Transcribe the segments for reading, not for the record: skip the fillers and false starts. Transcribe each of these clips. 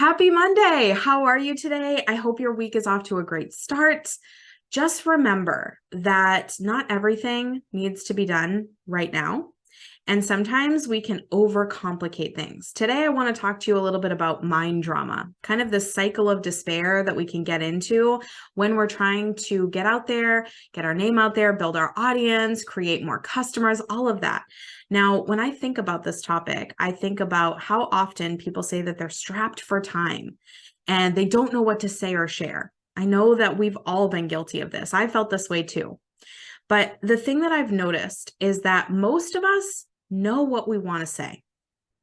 Happy Monday. How are you today? I hope your week is off to a great start. Just remember that not everything needs to be done right now. And sometimes we can overcomplicate things. Today, I want to talk to you a little bit about mind drama, kind of the cycle of despair that we can get into when we're trying to get out there, get our name out there, build our audience, create more customers, all of that. Now, when I think about this topic, I think about how often people say that they're strapped for time and they don't know what to say or share. I know that we've all been guilty of this. I felt this way too. But the thing that I've noticed is that most of us know what we want to say.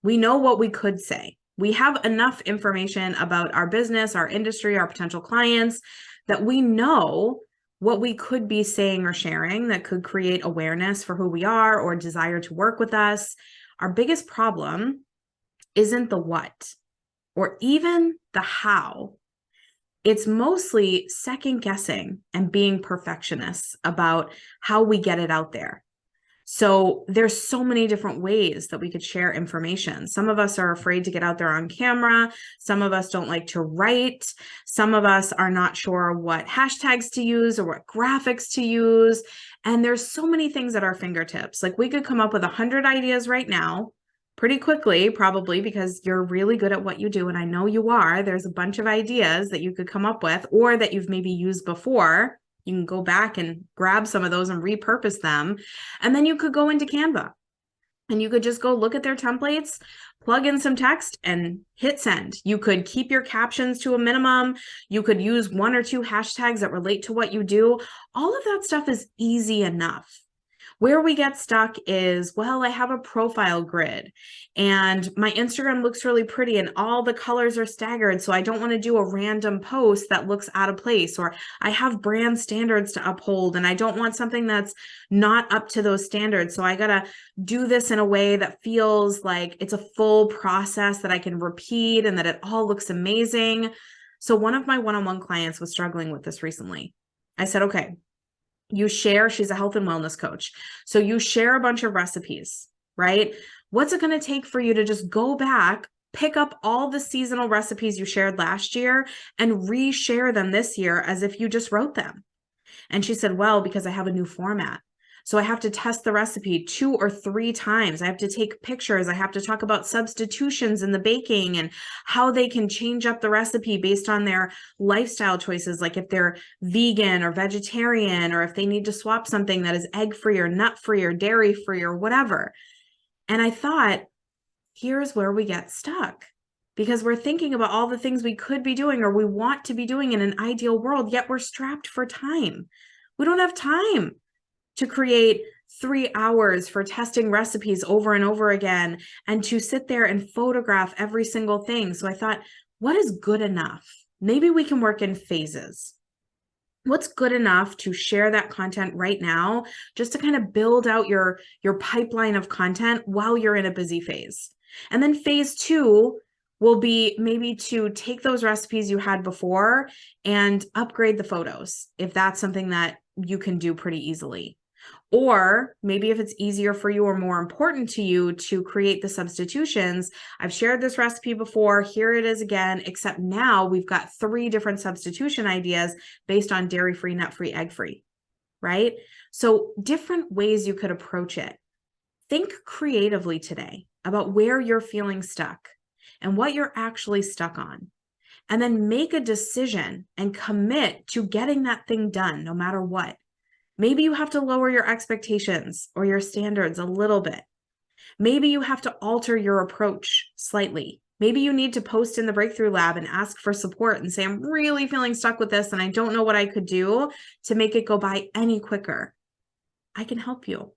We know what we could say. We have enough information about our business, our industry, our potential clients that we know what we could be saying or sharing that could create awareness for who we are or desire to work with us. Our biggest problem isn't the what or even the how. It's mostly second guessing and being perfectionists about how we get it out there. So there's so many different ways that we could share information. Some of us are afraid to get out there on camera. Some of us don't like to write. Some of us are not sure what hashtags to use or what graphics to use. And there's so many things at our fingertips. Like we could come up with 100 ideas right now pretty quickly, probably because you're really good at what you do. And I know you are. There's a bunch of ideas that you could come up with or that you've maybe used before. You can go back and grab some of those and repurpose them. And then you could go into Canva and you could just go look at their templates, plug in some text and hit send. You could keep your captions to a minimum. You could use one or two hashtags that relate to what you do. All of that stuff is easy enough. Where we get stuck is, well, I have a profile grid and my Instagram looks really pretty and all the colors are staggered. So I don't want to do a random post that looks out of place, or I have brand standards to uphold and I don't want something that's not up to those standards. So I got to do this in a way that feels like it's a full process that I can repeat and that it all looks amazing. So one of my one-on-one clients was struggling with this recently. I said, okay, you share, she's a health and wellness coach. So you share a bunch of recipes, right? What's it going to take for you to just go back, pick up all the seasonal recipes you shared last year and reshare them this year as if you just wrote them? And she said, well, because I have a new format. So I have to test the recipe 2 or 3 times. I have to take pictures. I have to talk about substitutions in the baking and how they can change up the recipe based on their lifestyle choices, like if they're vegan or vegetarian, or if they need to swap something that is egg-free or nut-free or dairy-free or whatever. And I thought, here's where we get stuck. Because we're thinking about all the things we could be doing or we want to be doing in an ideal world, yet we're strapped for time. We don't have time to create 3 hours for testing recipes over and over again and to sit there and photograph every single thing. So I thought, what is good enough? Maybe we can work in phases. What's good enough to share that content right now, just to kind of build out your pipeline of content while you're in a busy phase. And then phase 2 will be maybe to take those recipes you had before and upgrade the photos, if that's something that you can do pretty easily. Or maybe if it's easier for you or more important to you to create the substitutions, I've shared this recipe before, here it is again, except now we've got 3 different substitution ideas based on dairy-free, nut-free, egg-free, right? So different ways you could approach it. Think creatively today about where you're feeling stuck and what you're actually stuck on. And then make a decision and commit to getting that thing done no matter what. Maybe you have to lower your expectations or your standards a little bit. Maybe you have to alter your approach slightly. Maybe you need to post in the Breakthrough Lab and ask for support and say, I'm really feeling stuck with this and I don't know what I could do to make it go by any quicker. I can help you.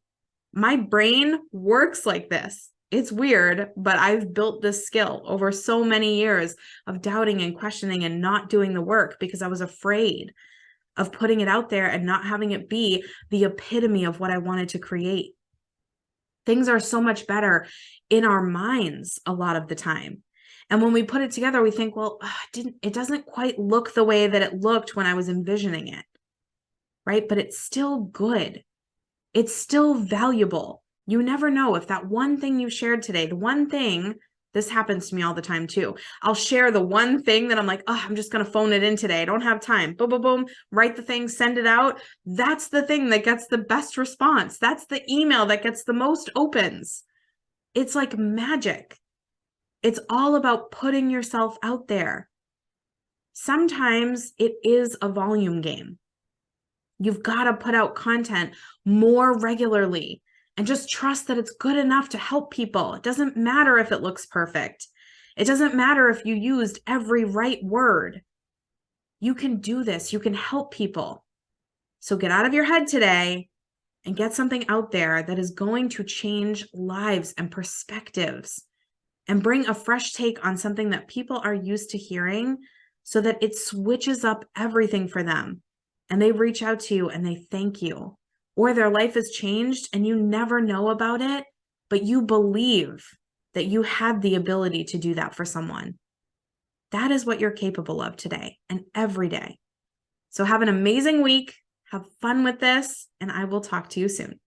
My brain works like this. It's weird, but I've built this skill over so many years of doubting and questioning and not doing the work because I was afraid of putting it out there and not having it be the epitome of what I wanted to create. Things are so much better in our minds a lot of the time. And when we put it together, we think, well, it doesn't quite look the way that it looked when I was envisioning it, right? But it's still good. It's still valuable. You never know if that one thing you shared today, the one thing This happens to me all the time too. I'll share the one thing that I'm like, oh, I'm just going to phone it in today. I don't have time. Boom, boom, boom. Write the thing, send it out. That's the thing that gets the best response. That's the email that gets the most opens. It's like magic. It's all about putting yourself out there. Sometimes it is a volume game. You've got to put out content more regularly and just trust that it's good enough to help people. It doesn't matter if it looks perfect. It doesn't matter if you used every right word. You can do this. You can help people. So get out of your head today and get something out there that is going to change lives and perspectives and bring a fresh take on something that people are used to hearing so that it switches up everything for them. And they reach out to you and they thank you, or their life has changed and you never know about it, but you believe that you had the ability to do that for someone. That is what you're capable of today and every day. So have an amazing week. Have fun with this, and I will talk to you soon.